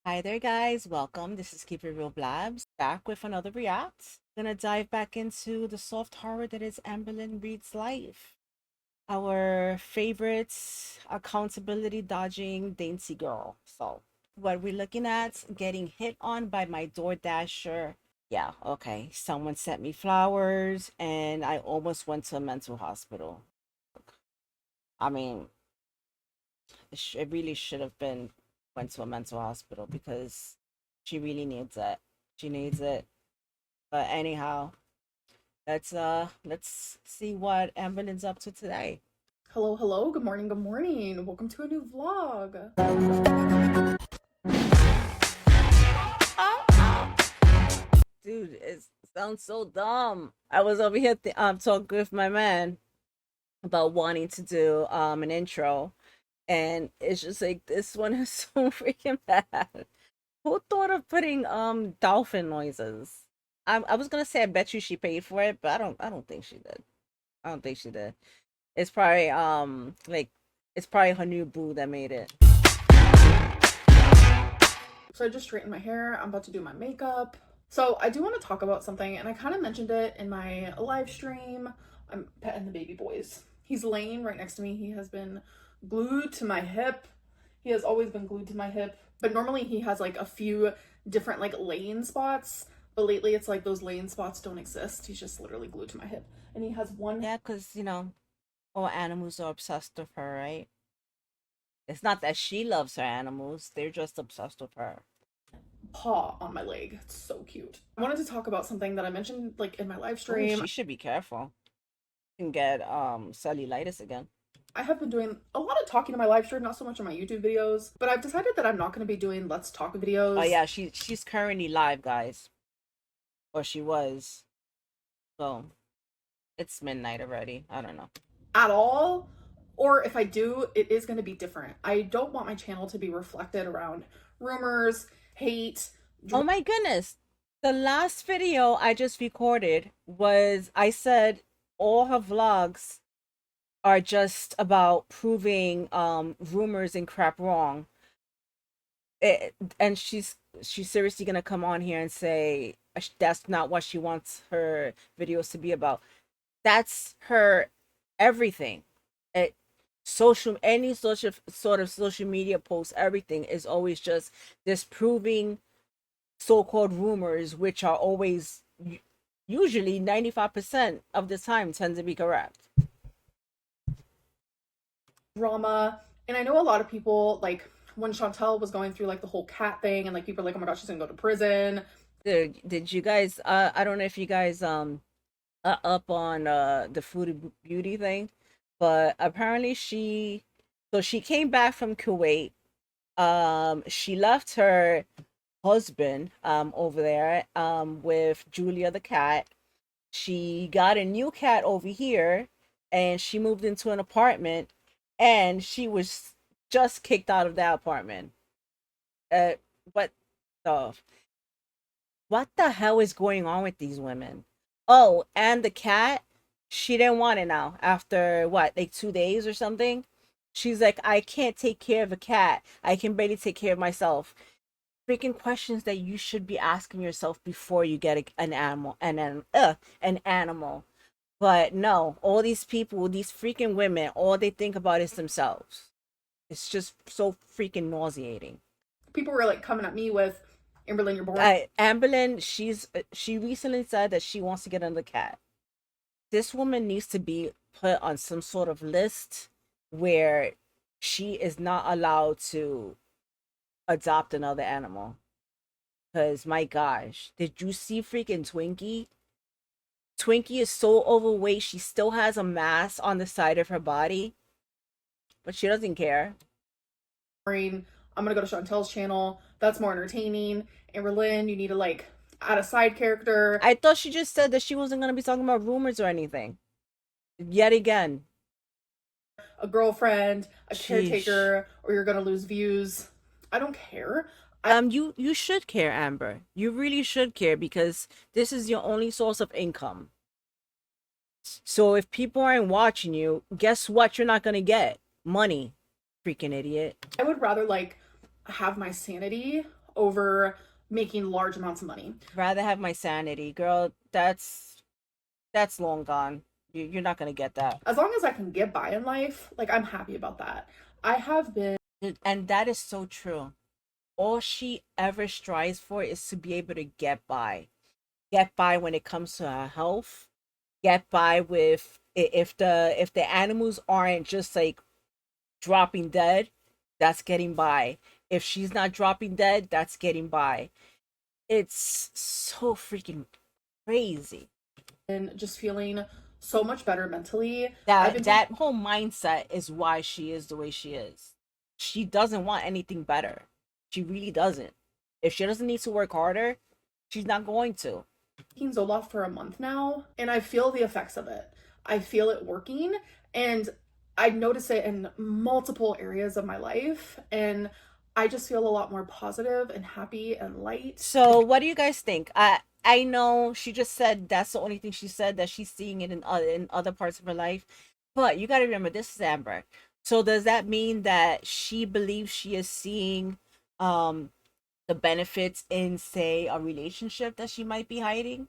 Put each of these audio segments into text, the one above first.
Hi there, guys. Welcome. This is Keep It Real Blabs back with another react. Gonna dive back into the soft horror that is Amberlyn Reed's life. Our favorite accountability dodging dainty girl. So, what we're looking at getting hit on by my door dasher. Yeah, okay. Someone sent me flowers and I almost went to a mental hospital. I mean, it really should have been went to a mental hospital because she really needs it. She needs it. But anyhow, let's see what Amberlin's up to today. Hello, hello, good morning, good morning. Welcome to a new vlog. Dude, it sounds so dumb. I was over here talking with my man about wanting to do an intro, and it's just like this one is so freaking bad. Who thought of putting dolphin noises? I was gonna say I bet you she paid for it, but I don't think she did. I don't think she did. It's probably like it's probably her new boo that made it. So I just straightened my hair. I'm about to do my makeup. So I do want to talk about something, and I kind of mentioned it in my live stream. I'm petting the baby boys. He's laying right next to me. He has been glued to my hip. He has always been glued to my hip, but normally he has like a few different like laying spots. But lately it's like those laying spots don't exist. He's just literally glued to my hip. And he has one Yeah, because all animals are obsessed with her, right? It's not that she loves her animals; they're just obsessed with her. paw on my leg. It's so cute. I wanted to talk about something that I mentioned like in my live Oh, stream. she should be careful. You can get cellulitis again. I have been doing a lot of talking in my live stream, not so much on my YouTube videos, but I've decided that I'm not going to be doing Let's Talk Oh videos yeah, she's currently live, guys, or she was. So it's midnight already. I don't know. at all. Or if I do, it is going to be different. I don't want my channel to be reflected around rumors, hate. Oh my goodness. The last video I just recorded was I said all her vlogs are just about proving rumors and crap wrong. And she's seriously gonna come on here and say that's not what she wants her videos to be about. That's her everything. It, any social sort of social media post, everything is always just disproving so-called rumors, which are always usually 95% of the time tend to be correct. Drama. And I know a lot of people, like when Chantel was going through like the whole cat thing, and like people are like, oh my gosh, she's gonna go to prison. Did you guys I don't know if you guys up on the food beauty thing, but apparently she came back from Kuwait. She left her husband over there with Julia the cat. She got a new cat over here and she moved into an apartment and she was just kicked out of that apartment. Uh what the what the hell is going on with these women? Oh, and the cat, she didn't want it now after what, like 2 days or something. She's like, I can't take care of a cat. I can barely take care of myself. Freaking questions that you should be asking yourself before you get an animal, an animal. But no, all these people, these freaking women, all they think about is themselves. It's just so freaking nauseating. People were like coming at me with, Amberlyn, you're boring. Amberlyn, she recently said that she wants to get another cat. This woman needs to be put on some sort of list where she is not allowed to adopt another animal. Cause my gosh, did you see freaking Twinkie? Twinkie is so overweight, she still has a mass on the side of her body, but she doesn't care. I'm gonna go to Chantel's channel. That's more entertaining. Amberlyn, you need to like add a side character, I thought she just said that she wasn't gonna be talking about rumors or anything. Yet again. a girlfriend, a Sheesh. caretaker, or you're gonna lose views. I don't care. You should care, Amber. You really should care because this is your only source of income. So if people aren't watching you, guess what you're not gonna get? Money. Freaking idiot. I would rather like have my sanity over making large amounts of money. Rather have my sanity, girl. That's long gone. You're not gonna get that. As long as I can get by in life, like I'm happy about that. I have been And that is so true. All she ever strives for is to be able to get by. Get by when it comes to her health. Get by with if the animals aren't just like dropping dead, that's getting by. If she's not dropping dead, that's getting by. It's so freaking crazy. just feeling so much better mentally. I've That been that whole mindset is why she is the way she is. She doesn't want anything better. She really doesn't. If she doesn't need to work harder, she's not going to. taking Zoloft for a month now, and I feel the effects of it. I feel it working, and I notice it in multiple areas of my life, and I just feel a lot more positive and happy and light. So, what do you guys think? I know she just said that's the only thing she said, that she's seeing it in other parts of her life, but you got to remember, this is Amber. So does that mean that she believes she is seeing um the benefits in, say, a relationship that she might be hiding?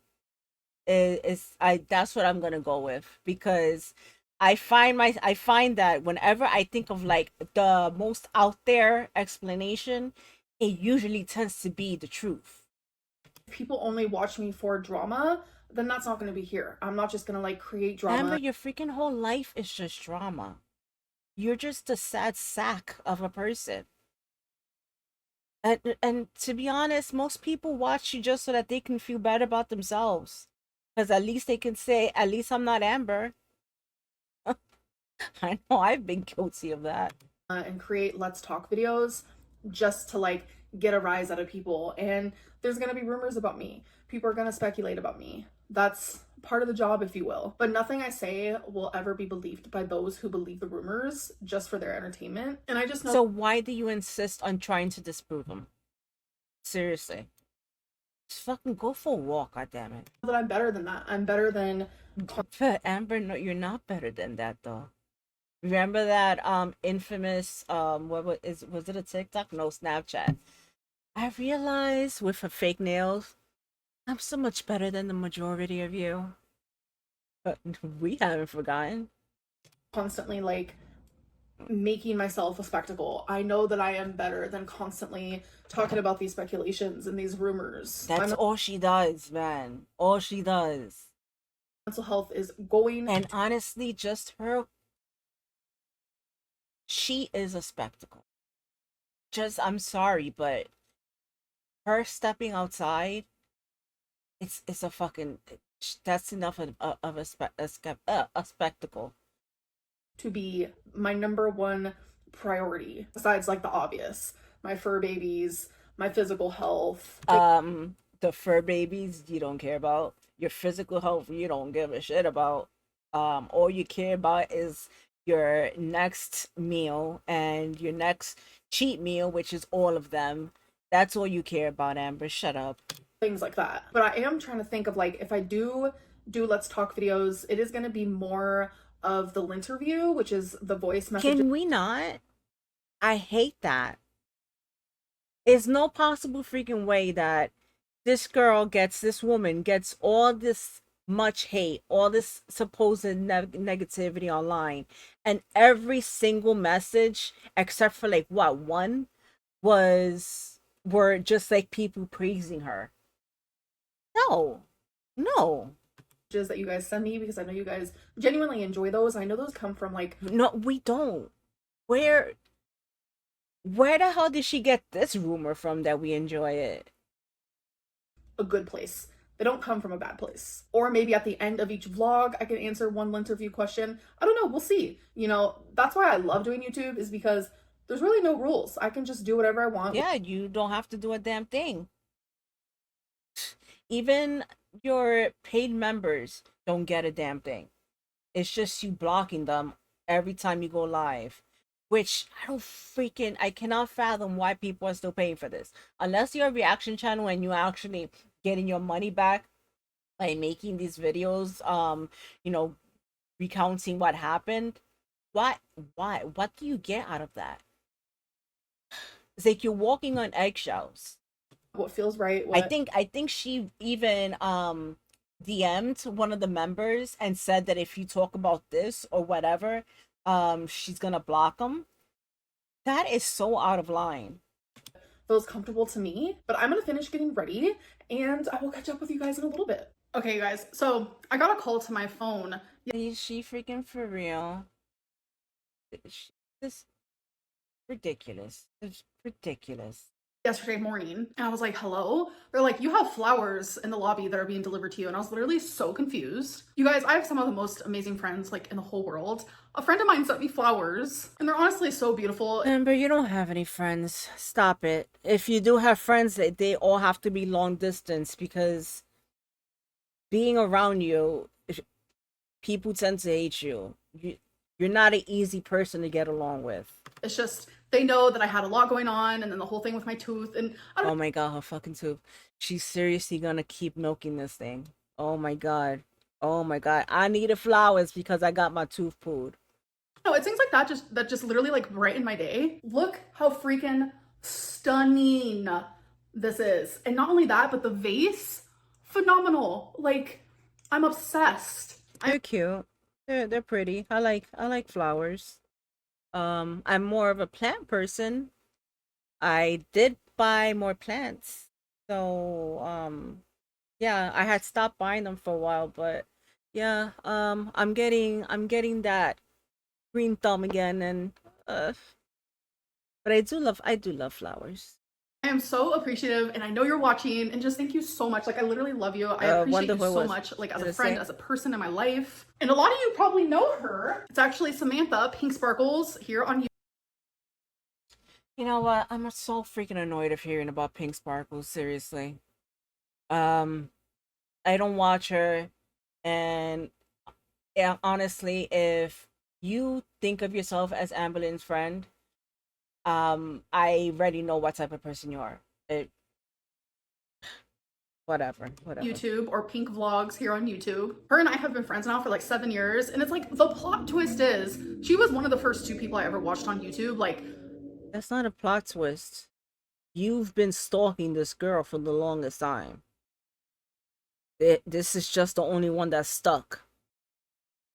Is I That's what I'm gonna go with, because I find that whenever I think of like the most out there explanation, it usually tends to be the truth. If people only watch me for drama, then that's not going to be here. I'm not just going to like create Amber, drama. your freaking whole life is just drama. You're just a sad sack of a person. And to be honest, most people watch you just so that they can feel better about themselves. Because at least they can say, at least I'm not Amber. I know I've been guilty of that. And create let's talk videos just to like get a rise out of people, and there's going to be rumors about me. People are going to speculate about me. That's part of the job, if you will, but nothing I say will ever be believed by those who believe the rumors just for their entertainment. And I just know So why do you insist on trying to disprove them? Seriously. Just fucking go for a walk, goddammit. that I'm better than that. I'm better than But Amber, no, you're not better than that though. Remember that infamous was it a TikTok? No, Snapchat. I realized with her fake nails, I'm so much better than the majority of you. But we haven't forgotten. constantly like making myself a spectacle. I know that I am better than constantly talking about these speculations and these rumors. That's My all she does, man. All she does. mental health is going. And honestly, just her, she is a spectacle. Just, I'm sorry, but her stepping outside, it's a fucking, that's enough of a spectacle. To be my number one priority besides like the obvious, my fur babies, my physical health. The fur babies you don't care about. Your physical health you don't give a shit about. All you care about is your next meal and your next cheat meal, which is all of them. That's all you care about, Amber. Shut up. Things like that. But I am trying to think of like if I do let's talk videos, it is going to be more of the interview, which is the voice messages. Can we not? I hate that. There's no possible freaking way that this woman gets all this much hate, all this supposed negativity online, and every single message, except for like what, one, were just like people praising her. No, no, That you guys send me, because I know you guys genuinely enjoy those. I know those come from like no, we don't. Where where the hell did she get this rumor from that we enjoy it? a good place. They don't come from a bad place. Or maybe at the end of each vlog, I can answer one interview question. I don't know. We'll see. You know, that's why I love doing YouTube, is because there's really no rules. I can just do whatever I want. Yeah, you don't have to do a damn thing. Even your paid members don't get a damn thing. It's just you blocking them every time you go live. Which I cannot fathom why people are still paying for this. Unless you're a reaction channel and you actually getting your money back by making these videos, you know, recounting what happened. What do you get out of that? It's like you're walking on eggshells. what feels right, I what think I think she even DM'd one of the members and said that if you talk about this or whatever, she's gonna block them. That is so out of line. feels comfortable to me. But I'm gonna finish getting ready and I will catch up with you guys in a little bit. Okay, you guys, so I got a call to my phone. Is she freaking for real? This ridiculous. It's ridiculous. Yesterday morning and I was like, hello? They're like, you have flowers in the lobby that are being delivered to you. And I was literally so confused. You guys, I have some of the most amazing friends like in the whole world. A friend of mine sent me flowers and they're honestly so beautiful. Amber, you don't have any friends. Stop it. If you do have friends, they all have to be long distance because being around you, people tend to hate you. You're not an easy person to get along with. It's just, they know that I had a lot going on and then the whole thing with my tooth. And I don't Oh my god, her fucking tooth. She's seriously gonna keep milking this thing. Oh my god. Oh my god. I needed flowers because I got my tooth pulled. know, it's things like that just literally like brighten my day. Look how freaking stunning this is. And not only that, but the vase, phenomenal. Like, I'm obsessed. They're cute. They're pretty. I like flowers. I'm more of a plant person. I did buy more plants. So, yeah, I had stopped buying them for a while, but yeah, I'm getting that green thumb again and uh but I do love flowers. I am so appreciative and I know you're watching and just thank you so much. Like I literally love you. I appreciate you Wonderful so was much like as a gonna friend, say. as a person in my life. And a lot of you probably know her. It's actually Samantha Pink Sparkles here on YouTube. You know what? I'm so freaking annoyed of hearing about Pink Sparkles, seriously. Um, I don't watch her, and yeah, honestly, if you think of yourself as Amberlynn's friend, I already know what type of person you are. It, whatever. YouTube or Pink Vlogs here on YouTube. Her and I have been friends now for like 7 years, and it's like the plot twist is she was one of the first two people I ever watched on YouTube. Like, That's not a plot twist. You've been stalking this girl for the longest time. This is just the only one that's stuck.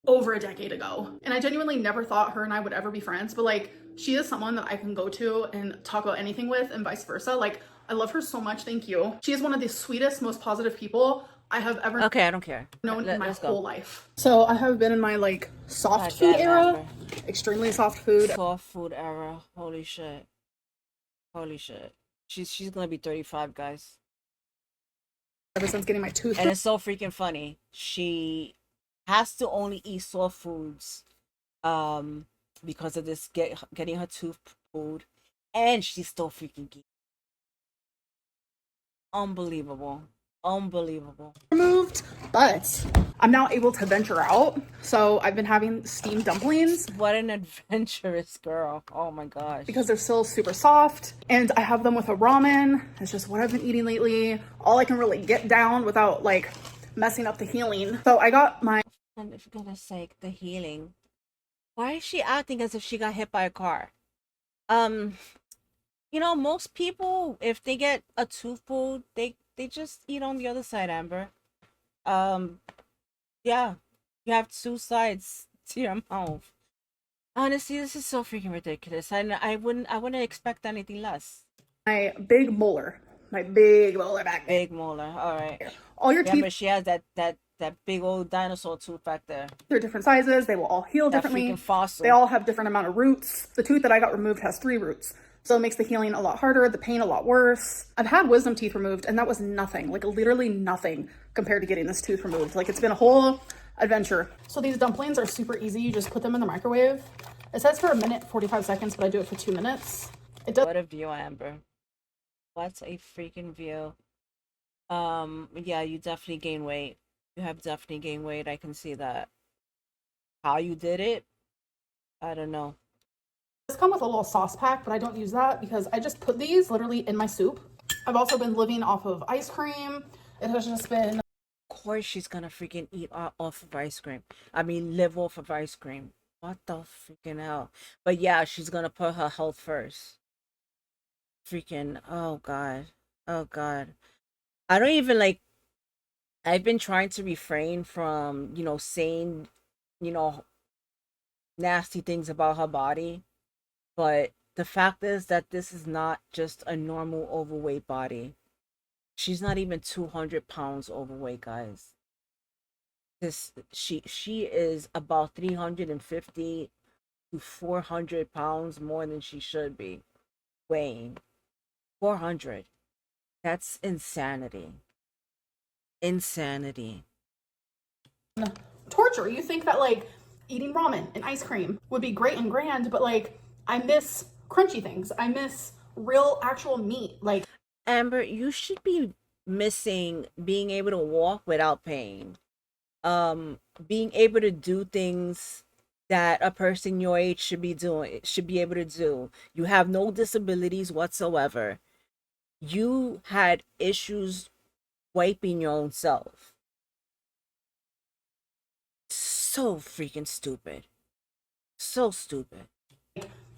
over a decade ago. And I genuinely never thought her and I would ever be friends, but like she is someone that I can go to and talk about anything with and vice versa. Like I love her so much. Thank you. She is one of the sweetest, most positive people I have ever Okay, I don't care. known in my Let's whole go. life. So I have been in my like soft God food damn, era, Amber. extremely soft food. Soft food era. Holy shit. Holy shit. She's gonna be 35, guys. Ever since getting my tooth. And it's so freaking funny. She has to only eat soft foods because of this getting her tooth pulled, and she's still freaking geek. Unbelievable. Unbelievable. Removed, but I'm now able to venture out. So I've been having steamed dumplings What an adventurous girl. Oh my gosh. because they're still super soft. And I have them with a ramen. It's just what I've been eating lately. All I can really get down without like messing up the healing. So I got my And for goodness sake, the healing. Why is she acting as if she got hit by a car? Um, most people, if they get a tooth pulled, they just eat on the other side, Amber. Um, yeah, you have two sides to your mouth. Honestly, this is so freaking ridiculous. I wouldn't expect anything less. big molar. My big molar back there. Big molar. All right. All your Yeah, teeth but she has that big old dinosaur tooth back there. are different sizes. They will all heal That differently. freaking fossil. They all have different amount of roots. The tooth that I got removed has 3 roots. So it makes the healing a lot harder, the pain a lot worse. I've had wisdom teeth removed and that was nothing, like literally nothing compared to getting this tooth removed. Like it's been a whole adventure. So these dumplings are super easy. You just put them in the microwave. It says for a minute, 45 seconds, but I do it for 2 minutes. It does. What a view, Amber. What a freaking view. Yeah, you definitely gain weight. You have definitely gained weight. I can see that. How you did it, I don't know. This come with a little sauce pack, but I don't use that because I just put these literally in my soup. I've also been living off of ice cream. It has just been Of course she's gonna freaking eat off of ice cream. I mean, live off of ice cream. What the freaking hell? But yeah, she's gonna put her health first. Freaking, oh God. Oh God. I don't even like I've been trying to refrain from, saying, you know, nasty things about her body, but the fact is that this is not just a normal overweight body. She's not even 200 pounds overweight, guys. She is about 350 to 400 pounds more than she should be weighing. 400. That's insanity. Insanity. Torture. You think that like eating ramen and ice cream would be great and grand, but like I miss crunchy things. I miss real actual meat. Like Amber, you should be missing being able to walk without pain. Being able to do things that a person your age should be able to do. You have no disabilities whatsoever. You had issues wiping your own self. So freaking stupid. So stupid.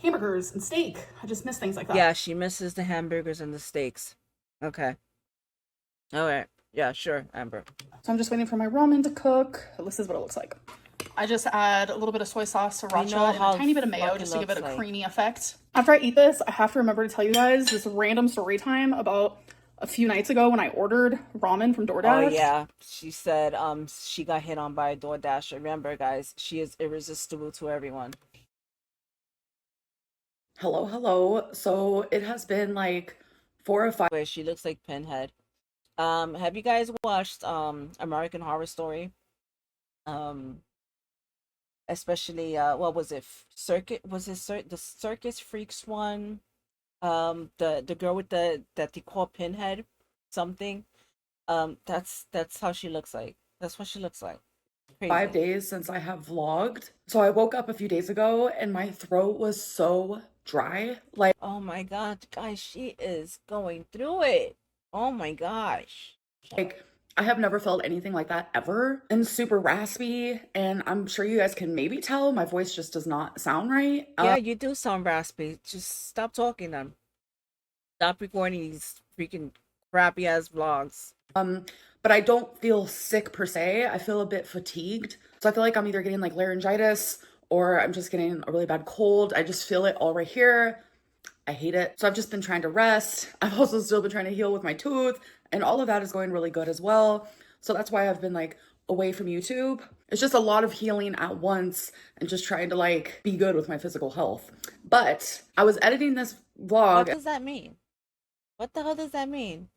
hamburgers and steak. I just miss things like that. Yeah, she misses the hamburgers and the steaks. Okay. All right. Yeah, sure, Amber. So I'm just waiting for my ramen to cook. This is what it looks like. I just add a little bit of soy sauce, sriracha, and a tiny bit of mayo just to give it a creamy effect. After I eat this, I have to remember to tell you guys this random story time about a few nights ago when I ordered ramen from DoorDash. Oh yeah, she said she got hit on by a DoorDash. Remember, guys, she is irresistible to everyone. Hello, hello. So it has been like 4 or 5. Where she looks like Pinhead. Have you guys watched American Horror Story? Um, Especially what was it? Circuit was it the Circus Freaks one? The girl with that they call Pinhead something. That's how she looks like. That's what she looks like. 5 days since I have vlogged. So I woke up a few days ago and my throat was so dry. Oh my god, guys, she is going through it. Oh my gosh. Like I have never felt anything like that ever. And super raspy. And I'm sure you guys can maybe tell my voice just does not sound right. Yeah, you do sound raspy. Just stop talking then. Stop recording these freaking crappy ass vlogs. But I don't feel sick per se. I feel a bit fatigued. So I feel like I'm either getting like laryngitis or I'm just getting a really bad cold. I just feel it all right here. I hate it. So I've just been trying to rest. I've also still been trying to heal with my tooth, and all of that is going really good as well. So that's why I've been like away from YouTube. It's just a lot of healing at once and just trying to like be good with my physical health. But I was editing this vlog. What does that mean? What the hell does that mean?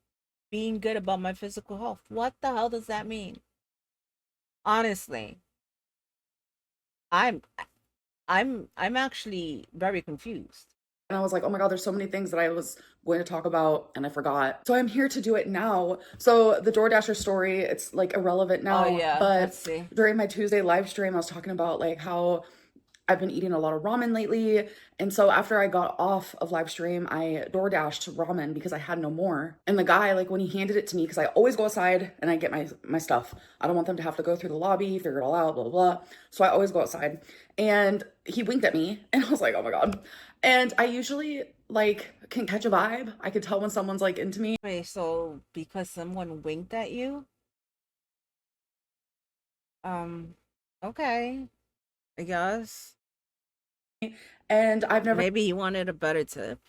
Being good about my physical health. What the hell does that mean? Honestly, I'm I'm actually very confused. And I was like, oh my God, there's so many things that I was going to talk about and I forgot. So I'm here to do it now. So the DoorDasher story, it's like irrelevant now. Oh yeah, but let's see. during my Tuesday live stream, I was talking about like how I've been eating a lot of ramen lately. And so after I got off of live stream, I DoorDashed ramen because I had no more. And the guy, like when he handed it to me, because I always go outside and I get my stuff. I don't want them to have to go through the lobby, figure it all out, blah, blah, blah. So I always go outside. And he winked at me and I was like, oh my God. And I usually like can catch a vibe. I could tell when someone's like into me. Wait, so because someone winked at you? Okay, I guess. And I've never Maybe he wanted a better tip.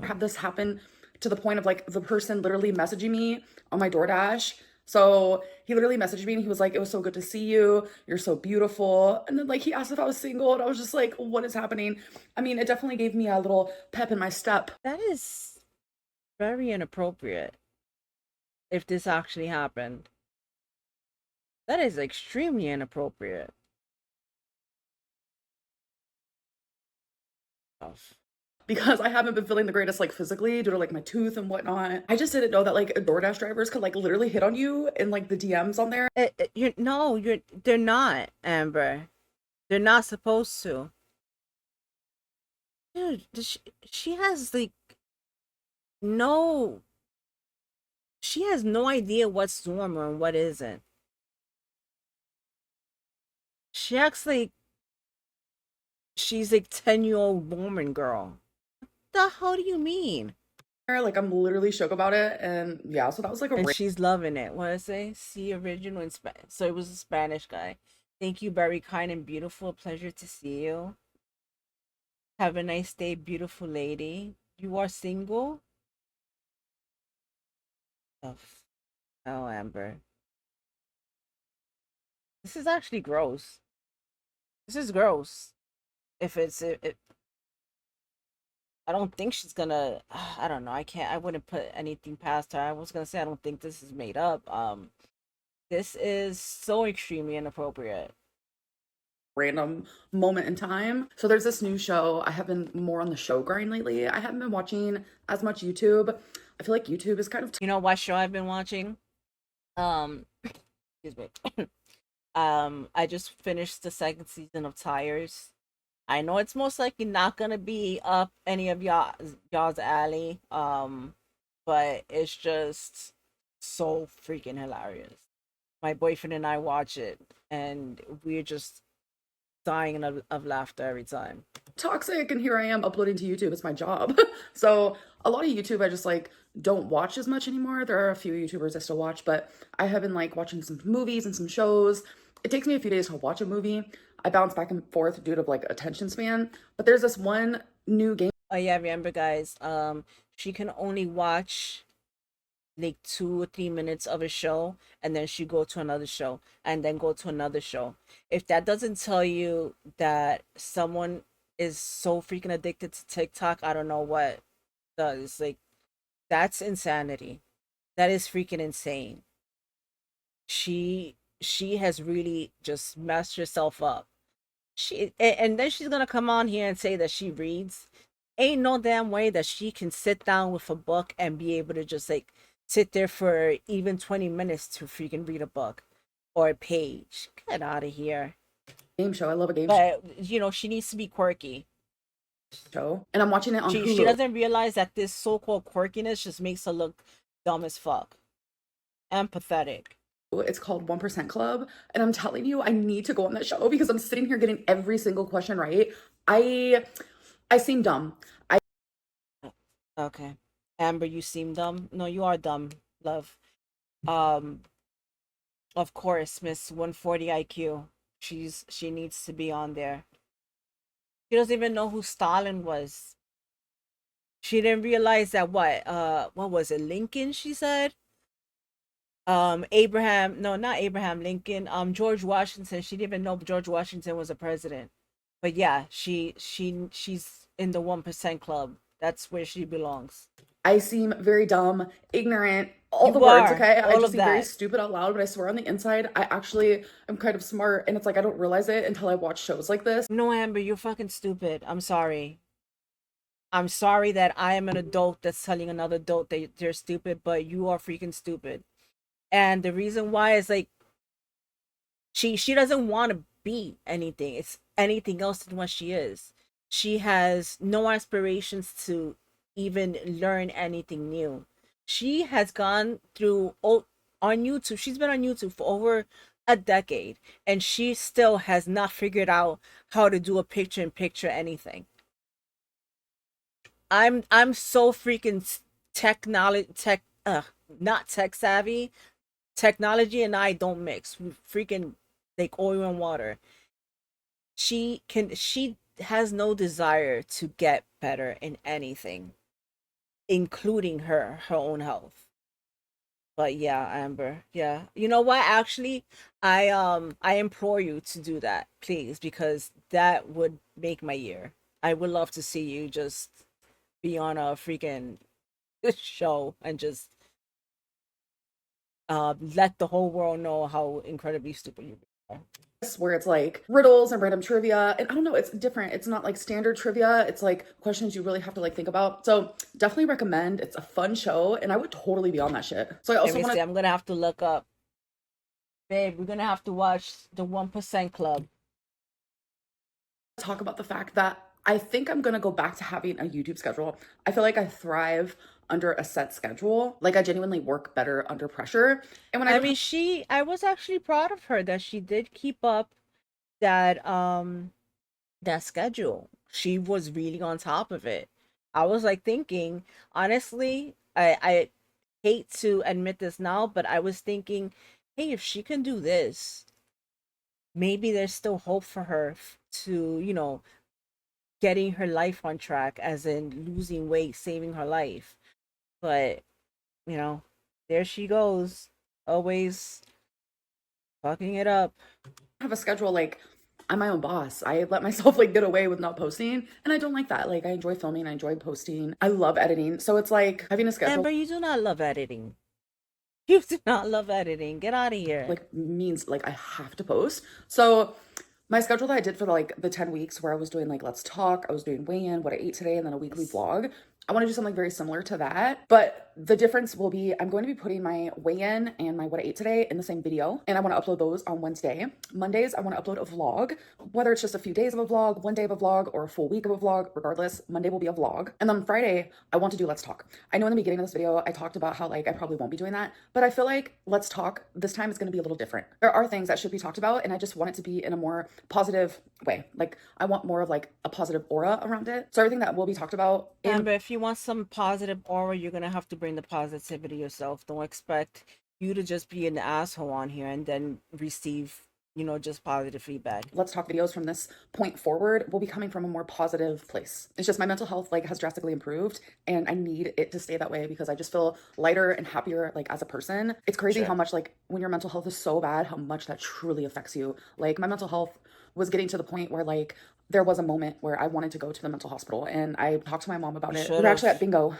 had this happen to the point of like the person literally messaging me on my DoorDash. So he literally messaged me and he was like, it was so good to see you. You're so beautiful. And then like he asked if I was single and I was just like, what is happening? I mean, it definitely gave me a little pep in my step. That is very inappropriate. If this actually happened, that is extremely inappropriate. Oh. Because I haven't been feeling the greatest like physically due to like my tooth and whatnot. I just didn't know that like DoorDash drivers could like literally hit on you in like the DMs on there. They're not, Amber. They're not supposed to. Dude, she has like no she has no idea what's normal and what isn't. She acts like she's like 10-year-old Mormon girl. What the hell do you mean? Like I'm literally shook about it. And yeah, so that was like a And she's loving it. What did I say? See original in Spanish. So it was a Spanish guy. Thank you, very kind and beautiful. Pleasure to see you. Have a nice day, beautiful lady. You are single? Oh, oh, Amber. This is actually gross. This is gross. If it's it, I don't think she's gonna. I don't know. I can't. I wouldn't put anything past her. I was gonna say I don't think this is made up. This is so extremely inappropriate. random moment in time. So there's this new show. I have been more on the show grind lately. I haven't been watching as much YouTube. I feel like YouTube is kind of You know what show I've been watching? Excuse me. I just finished the second season of Tires. I know it's most likely not gonna be up any of y'all's alley. But it's just so freaking hilarious. My boyfriend and I watch it, and we're just dying of laughter every time. toxic, and here I am uploading to YouTube. It's my job. So a lot of YouTube I just like don't watch as much anymore. There are a few YouTubers I still watch, but I have been like watching some movies and some shows. It takes me a few days to watch a movie. I bounce back and forth due to like attention span. But there's this one new game Oh yeah, remember guys, she can only watch like 2 or 3 minutes of a show, and then she go to another show and then go to another show. If that doesn't tell you that someone is so freaking addicted to TikTok, I don't know what does. Like, that's insanity. That is freaking insane. She has really just messed herself up. And then she's gonna come on here and say that she reads. Ain't no damn way that she can sit down with a book and be able to just like sit there for even 20 minutes to freaking read a book or a page. Get out of here. show. I love a game But you know, she needs to be quirky. show, and I'm watching it on She Hulu. doesn't realize that this so-called quirkiness just makes her look dumb as fuck and pathetic. It's called 1% Club, and I'm telling you, I need to go on that show because I'm sitting here getting every single question right. I seem dumb. Okay. Amber, you seem dumb. No, you are dumb, love. Um, of course, Miss 140 IQ. She needs to be on there. She doesn't even know who Stalin was. She didn't realize that what was it, Lincoln, she said? Abraham, no, not Abraham Lincoln, George Washington. She didn't even know George Washington was a president. But yeah, she's in the 1% club. That's where she belongs. I seem very dumb, ignorant, all the You words, are okay? I all just of seem very that. stupid out loud, but I swear on the inside, I actually am kind of smart, and it's like I don't realize it until I watch shows like this. No, Amber, you're fucking stupid. I'm sorry. I'm sorry that I am an adult that's telling another adult that they're stupid, but you are freaking stupid. And the reason why is like she doesn't want to be anything. It's anything else than what she is. She has no aspirations to even learn anything new. She has gone through on YouTube. She's been on YouTube for over a decade, and she still has not figured out how to do a picture in picture anything. I'm so freaking technology tech not tech savvy. Technology and I don't mix. We freaking like oil and water. She has no desire to get better in anything, including her own health. But yeah, Amber, yeah. You know what? Actually, I implore you to do that, please, because that would make my year. I would love to see you just be on a freaking show and just let the whole world know how incredibly stupid you are. Where it's like riddles and random trivia, and I don't know, it's different. It's not like standard trivia. It's like questions you really have to like think about. So definitely recommend. It's a fun show, and I would totally be on that shit. So I Let also me want see. to I'm gonna have to look up, babe. We're gonna have to watch the 1% Club. talk about the fact that I think I'm gonna go back to having a YouTube schedule. I feel like I thrive under a set schedule. Like I genuinely work better under pressure. And when I I don't mean, I was actually proud of her that she did keep up that that schedule. She was really on top of it. I was like thinking, honestly, I hate to admit this now, but I was thinking, hey, if she can do this, maybe there's still hope for her to, getting her life on track, as in losing weight, saving her life. But, you know, there she goes, always fucking it up. Have a schedule, like I'm my own boss. I let myself like get away with not posting, and I don't like that. Like I enjoy filming, I enjoy posting. I love editing. So it's like having a schedule Amber, you do not love editing. You do not love editing. Get out of here. like means like I have to post. So my schedule that I did for the 10 weeks where I was doing like let's talk, I was doing weigh-in, what I ate today, and then a weekly vlog. I want to do something very similar to that. But the difference will be I'm going to be putting my weigh-in and my what I ate today in the same video. And I want to upload those on Wednesday. Mondays, I want to upload a vlog, whether it's just a few days of a vlog, one day of a vlog, or a full week of a vlog. Regardless, Monday will be a vlog. And then Friday, I want to do let's talk. I know in the beginning of this video, I talked about how like I probably won't be doing that, but I feel like let's talk this time is going to be a little different. There are things that should be talked about, and I just want it to be in a more positive way. Like I want more of like a positive aura around it. So everything that will be talked about Amber, if you want some positive aura, you're gonna have to bring the positivity yourself. Don't expect you to just be an asshole on here and then receive, just positive feedback. let's talk videos from this point forward will be coming from a more positive place. It's just my mental health like has drastically improved, and I need it to stay that way because I just feel lighter and happier like as a person. It's crazy Sure. how much like when your mental health is so bad, how much that truly affects you. Like my mental health was getting to the point where like there was a moment where I wanted to go to the mental hospital, and I talked to my mom about You it. We should were actually at have. bingo.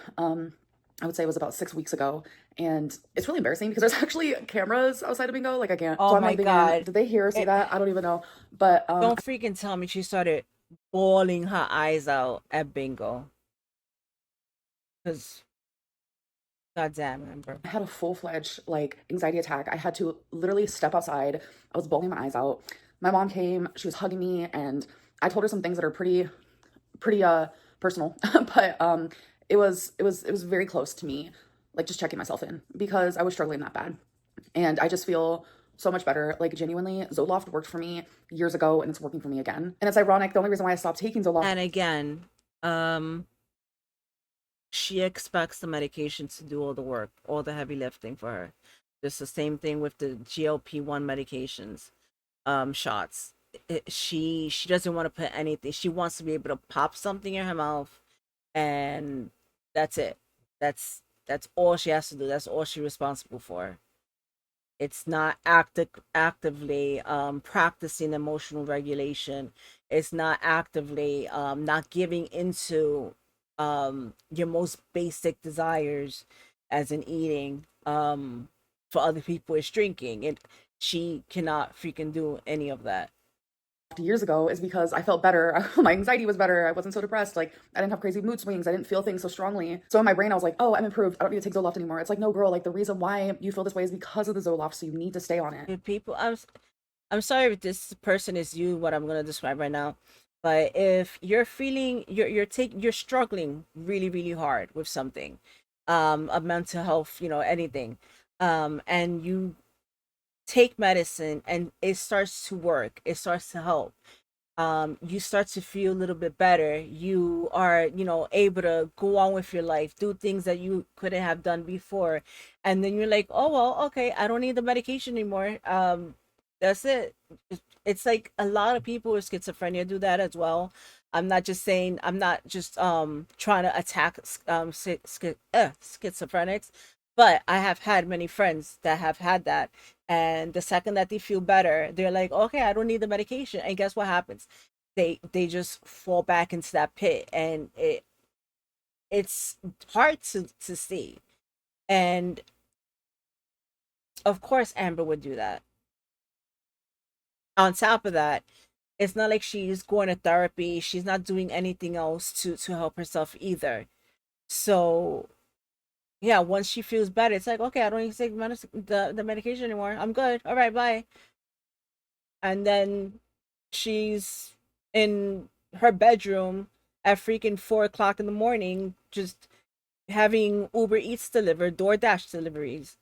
I would say it was about 6 weeks ago, and it's really embarrassing because there's actually cameras outside of bingo. Like I can't, Oh so I'm not my even in. God. Did they hear or see It, that? I don't even know. But don't freaking tell me she started bawling her eyes out at bingo. Because, goddamn, Amber. I had a full-fledged like anxiety attack. I had to literally step outside. I was bawling my eyes out. My mom came, she was hugging me, and I told her some things that are pretty personal. But it was very close to me, like just checking myself in because I was struggling that bad. And I just feel so much better. Like genuinely, Zoloft worked for me years ago and it's working for me again. And it's ironic, the only reason why I stopped taking Zoloft. And again, she expects the medication to do all the work, all the heavy lifting for her. It's the same thing with the GLP-1 medications, shots. She doesn't want to put anything. She wants to be able to pop something in her mouth, and that's it. That's all she has to do. That's all she's responsible for. It's not actively practicing emotional regulation. It's not actively not giving into your most basic desires, as in eating. For other people it's drinking, and she cannot freaking do any of that. Years ago is because I felt better. My anxiety was better. I wasn't so depressed. Like I didn't have crazy mood swings. I didn't feel things so strongly. So in my brain, I was like, oh, I'm improved. I don't need to take Zoloft anymore. It's like, no, girl, like the reason why you feel this way is because of the Zoloft. So you need to stay on it. If people, I'm sorry if this person is you, what I'm gonna describe right now, but if you're feeling you're struggling really really hard with something, a mental health, anything, and you take medicine and it starts to work, it starts to help, you start to feel a little bit better, you are, able to go on with your life, do things that you couldn't have done before, and then you're like, oh well, okay, I don't need the medication anymore. That's it. It's like a lot of people with schizophrenia do that as well. I'm not just trying to attack schizophrenics, but I have had many friends that have had that, and the second that they feel better, they're like, okay, I don't need the medication, and guess what happens? They just fall back into that pit, and it's hard to see. And of course Amber would do that. On top of that, it's not like she's going to therapy, she's not doing anything else to help herself either. So yeah, once she feels better, it's like, okay, I don't need to take the medication anymore, I'm good, all right, bye. And then she's in her bedroom at freaking 4 o'clock in the morning, just having Uber Eats delivered, DoorDash deliveries,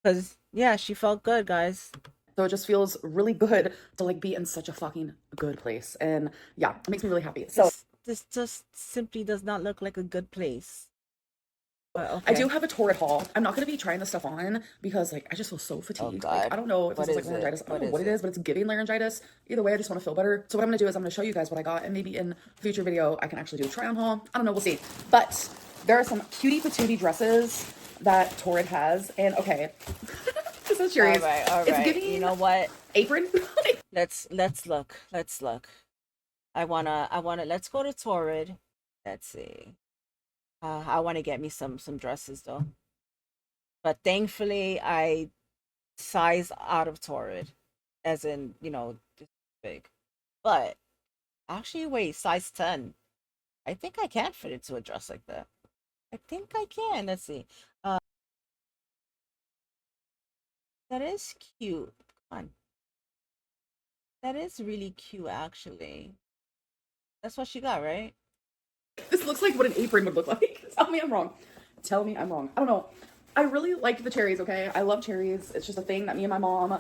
because yeah, she felt good, guys. So it just feels really good to like be in such a fucking good place. And yeah, it makes me really happy. So this just simply does not look like a good place. But I do okay. have a Torid haul. I'm not gonna be trying this stuff on because like I just feel so Oh fatigued. Like I God. don't know if this What is like is it? laryngitis. I don't What know what is it it? is, but it's giving laryngitis. Either way, I just want to feel better. So what I'm gonna do is I'm gonna show you guys what I got, and maybe in a future video I can actually do a try on haul. I don't know, we'll see. But there are some cutie patootie dresses that Torid has, and okay, this is All serious. right, all It's right. You giving know what? apron. Let's look. Let's look. I wanna let's go to Torrid. Let's see. I wanna get me some dresses though. But thankfully I size out of Torrid. As in, just big. But actually wait, size 10. I think I can fit into a dress like that. I think I can. Let's see. Uh that is cute. Come on. That is really cute actually. That's what she got, right? This looks like what an apron would look like. Tell me I'm wrong. Tell me I'm wrong. I don't know. I really liked the cherries, okay? I love cherries. It's just a thing that me and my mom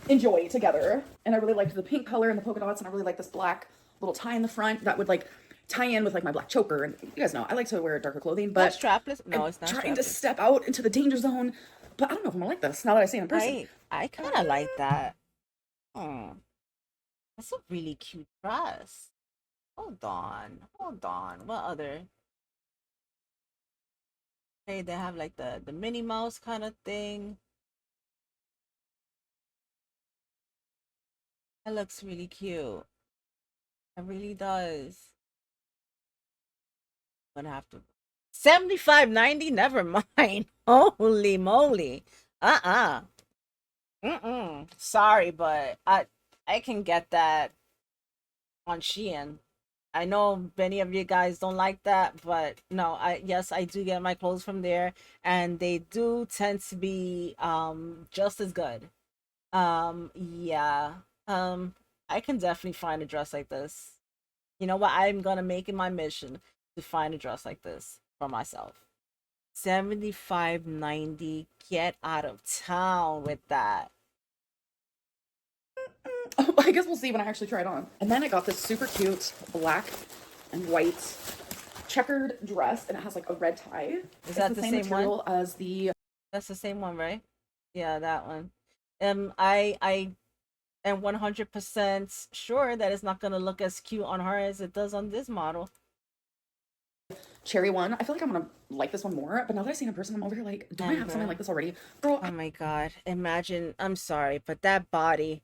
enjoy together. And I really liked the pink color and the polka dots, and I really like this black little tie in the front that would like tie in with like my black choker. And you guys know I like to wear darker clothing, Not but strapless? No, I'm it's not trying to strapless. step out into the danger zone. But I don't know if I'm gonna like this now that I see it in person. I kind of like that. Oh, that's a really cute dress. Hold on, hold on. What other? Hey, they have like the Minnie Mouse kind of thing. That looks really cute. It really does. I'm gonna have to 75.90. Never mind. Holy moly. Uh-uh. Mm-mm. Sorry, but I can get that on Shein. I know many of you guys don't like that, but no, yes, I do get my clothes from there, and they do tend to be just as good. Yeah. Um I can definitely find a dress like this. You know what? I'm gonna make it my mission to find a dress like this for myself. 75.90. Get out of town with that. I guess we'll see when I actually try it on. And then I got this super cute black and white checkered dress, and it has like a red tie. Is It's that the the same same one? material as the That's the same one, right? Yeah, that one. I am 100% sure that it's not gonna look as cute on her as it does on this model. cherry one. I feel like I'm gonna like this one more, but now that I've seen it in person, I'm over here like, don't I have something Amber. like this already? Girl, Oh my God. Imagine, I'm sorry, but that body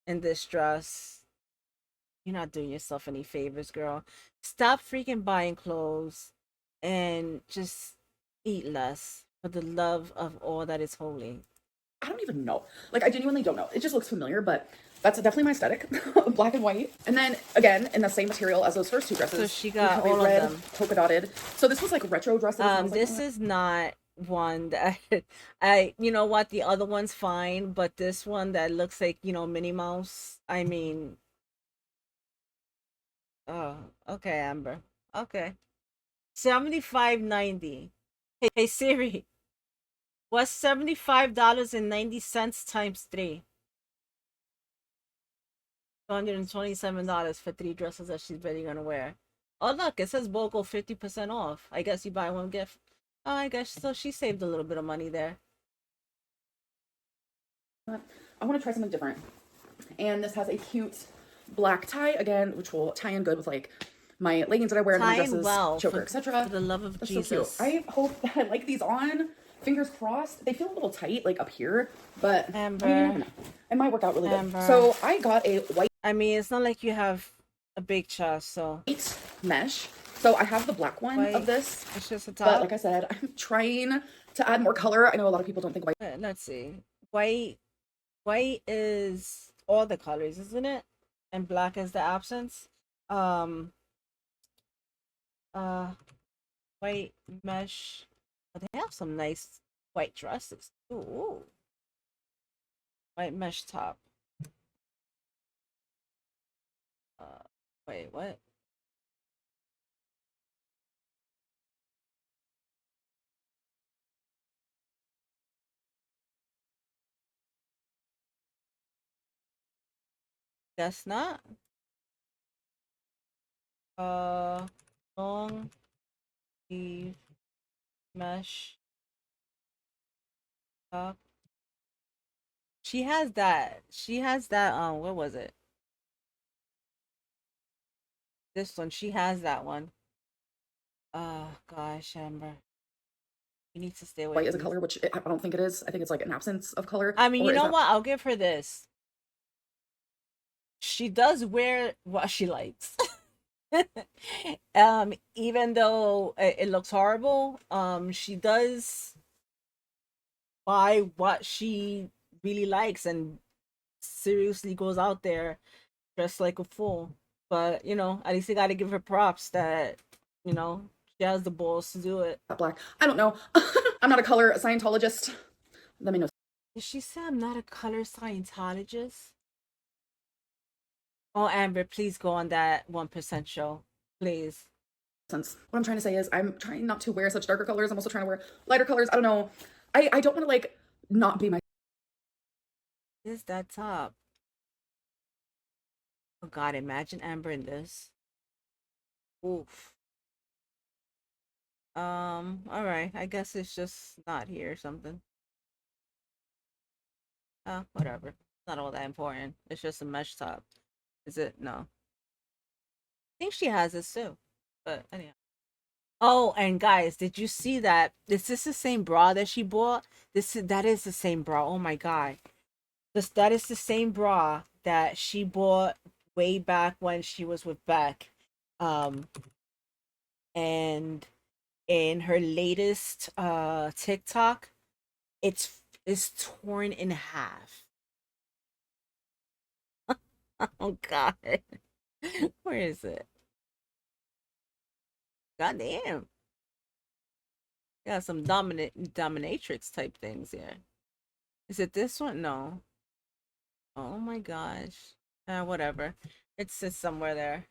in this dress, you're not doing yourself any favors, girl. Stop freaking buying clothes and just eat less for the love of all that is holy. I don't even know. Like, I genuinely don't know. It just looks familiar, but that's definitely my aesthetic. Black and white. And then, again, in the same material as those first two So dresses, she we got have a all of red them. polka dotted. So this was like retro dresses, and I was like, This is not one that you know what, the other one's fine, but this one that looks like, Minnie Mouse. I mean, oh, okay, Amber. Okay. 75.90. Hey Siri, what's $75.90 times three? $227 for three dresses that she's barely gonna wear. Oh look, it says BOGO 50% off. I guess you buy one gift. Oh, I guess so she saved a little bit of money there. I want to try something different. And this has a cute black tie, again, which will tie in good with like my leggings that I wear and my Tying dresses, well, choker, for etc. the love of That's so cute. Jesus. I hope that I like these on. Fingers crossed. They feel a little tight, like up here, but I mean, you never Amber, know. It might work out really good. Amber. So I got a white I mean, it's not like you have a big chest, so mesh. So I have the black one of white. this, It's just a but top. like I said, I'm trying to add more color. I know a lot of people don't think white. Let's see. White. White is all the colors, isn't it? And black is the absence. Um. Uh. White mesh. Oh, they have some nice white dresses. Ooh. White mesh top. Uh. Wait. What? Guess not. Long sleeve mesh top. She has that. She has that. What was it? This one. She has that one. Gosh, Amber, you need to stay away white is a from this. color, which I don't think it is. I think it's like an absence of color. I mean, Or you is know that what? I'll give her this. She does wear what she likes. Even though it looks horrible, she does buy what she really likes and seriously goes out there dressed like a fool. But at least you got to give her props that you know she has the balls to do it. black? I don't know. I'm not a color Scientologist. Let me know. Did she say I'm not a color Scientologist? Oh, Amber, please go on that 1% show, please. Sense. What I'm trying to say is I'm trying not to wear such darker colors. I'm also trying to wear lighter colors. I don't know. I don't want to like not be my Is that top? Oh God, imagine Amber in this. Oof. All right. I guess it's just not here or something. Whatever. Not all that important. It's just a mesh top. Is it? No. I think she has this too. But anyhow. Oh, and guys, did you see that? Is this the same bra that she bought? That is the same bra. Oh my God. That is the same bra that she bought way back when she was with Beck. And in her latest TikTok, it's torn in half. Oh God. Where is it? God damn. Got some dominatrix type things here. Is it this one? No. Oh my gosh. Whatever. It's just somewhere there.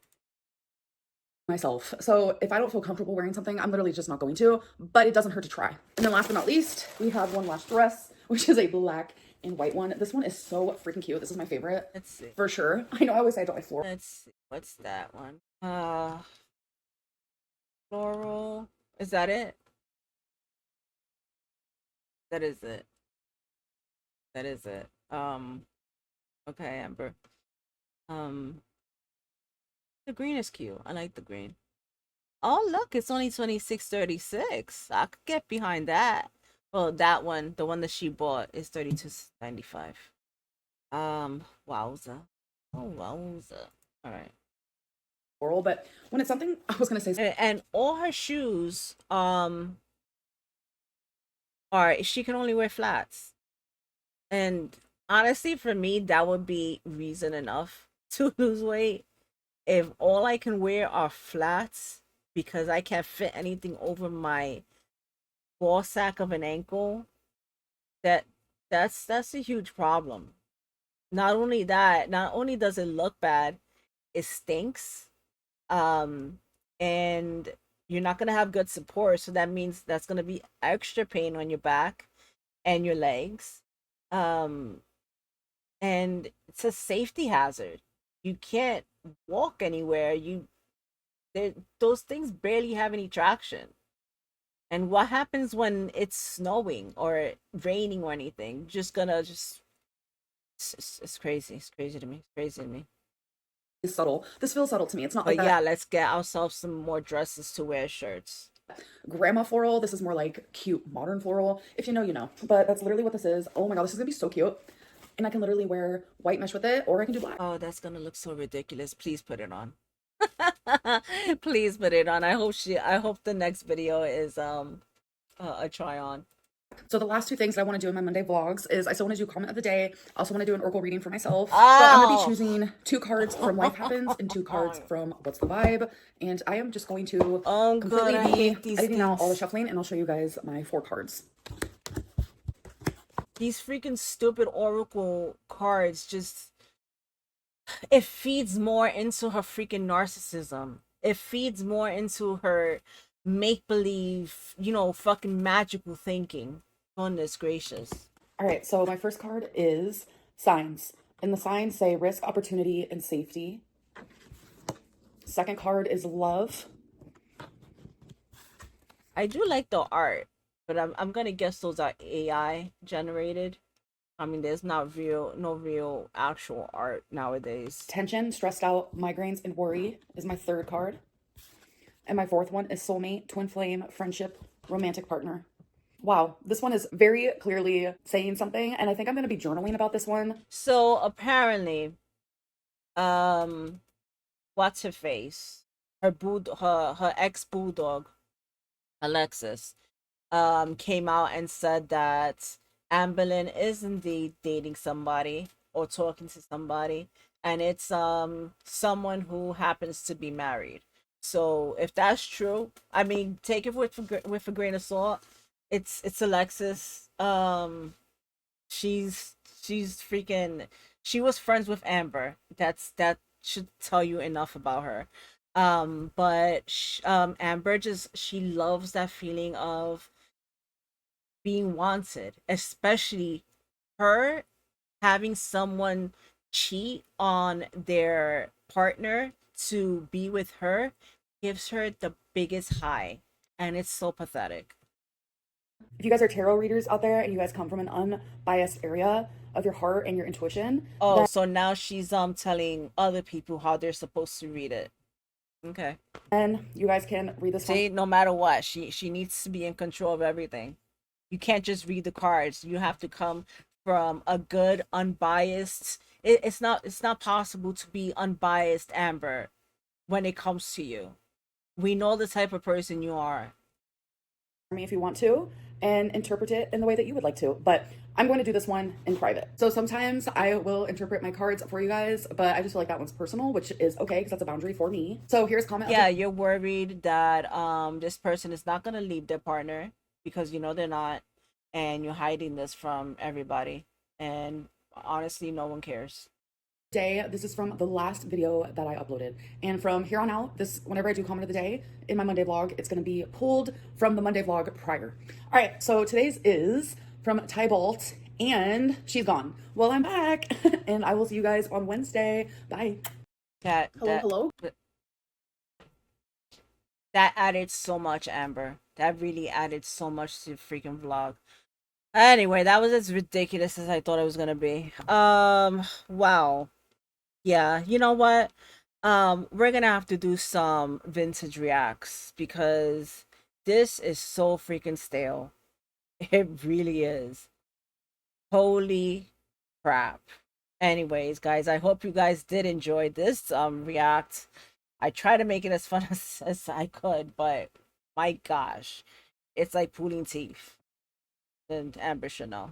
myself. So if I don't feel comfortable wearing something, I'm literally just not going to, but it doesn't hurt to try. And then last but not least, we have one last dress, which is a black and white one. This one is so freaking cute. This is my favorite. Let's see. For sure. I know I always say I don't like floral. Let's see. What's that one? Floral. Is that it? That is it. That is it. Okay, Amber. The green is cute. I like the green. Oh, look, it's only 26.36. I could get behind that. Well, that one, the one that she bought, is 32.95. Wowza. Oh, wowza. All right. Floral, but when it's something I was gonna say, And all her shoes, she can only wear flats. And honestly, for me, that would be reason enough to lose weight. If all I can wear are flats because I can't fit anything over my ball sack of an ankle, that's a huge problem. Not only that, not only does it look bad, it stinks. And you're not gonna have good support, so that means that's gonna be extra pain on your back and your legs. Um, and it's a safety hazard. You can't walk anywhere. Those things barely have any traction. And what happens when it's snowing or raining or anything? It's crazy. It's crazy to me. It's crazy to me. is subtle. This feels subtle to me. It's not But like yeah, that let's get ourselves some more dresses to wear shirts. grandma floral. This is more like cute modern floral. If you know, you know. But that's literally what this is. Oh my god, this is gonna be so cute. And I can literally wear white mesh with it, or I can do black. Oh, that's gonna look so ridiculous. Please put it on. Please put it on. I hope the next video is a try on. So the last two things that I want to do in my Monday vlogs is I still want to do comment of the day. I also want to do an oracle reading for myself. But I'm going to be choosing 2 cards from Life Happens and 2 cards from What's the Vibe. And I am just going to completely be editing out all the shuffling, and I'll show you guys my 4 cards. These freaking stupid oracle cards it feeds more into her freaking narcissism. It feeds more into her make believe, fucking magical thinking. Goodness gracious. All right, so my first card is signs. And the signs say risk, opportunity, and safety. Second card is love. I do like the art, but I'm gonna guess those are AI generated. I mean, there's not real, no real actual art nowadays. Tension, stressed out, migraines, and worry is my third card. And my fourth one is soulmate, twin flame, friendship, romantic partner. Wow, this one is very clearly saying something, and I think I'm going to be journaling about this one. So apparently, um, what's her face? Her ex bulldog, Alexis, came out and said that Amberlynn is indeed dating somebody or talking to somebody, and it's someone who happens to be married. So if that's true, I mean, take it with a grain of salt. It's Alexis. She's freaking. She was friends with Amber. That should tell you enough about her. But Amber just she loves that feeling of being wanted, especially her having someone cheat on their partner to be with her gives her the biggest high, and it's so pathetic. If you guys are tarot readers out there and you guys come from an unbiased area of your heart and your intuition, Oh, so now she's telling other people how they're supposed to read it. Okay. then you guys can read this one. See, no matter what, she needs to be in control of everything. You can't just read the cards. You have to come from a good, unbiased. It's not possible to be unbiased, Amber, when it comes to you. We know the type of person you are. Me if you want to and interpret it in the way that you would like to, but I'm going to do this one in private. So sometimes I will interpret my cards for you guys, but I just feel like that one's personal, which is okay because that's a boundary for me. So here's comment. Yeah, you're worried that this person is not gonna leave their partner because you know they're not, and you're hiding this from everybody. And honestly, no one cares. Day. This is from the last video that I uploaded. And from here on out, this whenever I do comment of the day in my Monday vlog, it's going to be pulled from the Monday vlog prior. All right, so today's is from Tybalt, and she's gone. Well, I'm back, and I will see you guys on Wednesday. Bye. Hello. That added so much, Amber. That really added so much to the freaking vlog. Anyway, that was as ridiculous as I thought it was gonna be. Wow. Yeah, you know what? We're gonna have to do some vintage reacts because this is so freaking stale. It really is. Holy crap. Anyways, guys, I hope you guys did enjoy this react. I try to make it as fun as I could, but my gosh, it's like pulling teeth. And Amber should know.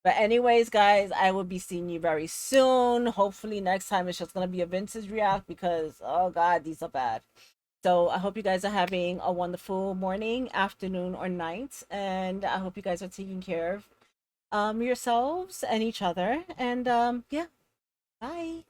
But anyways, guys, I will be seeing you very soon. Hopefully next time it's just gonna be a vintage react because oh god, these are bad. So I hope you guys are having a wonderful morning, afternoon, or night, and I hope you guys are taking care of yourselves and each other. And yeah, bye.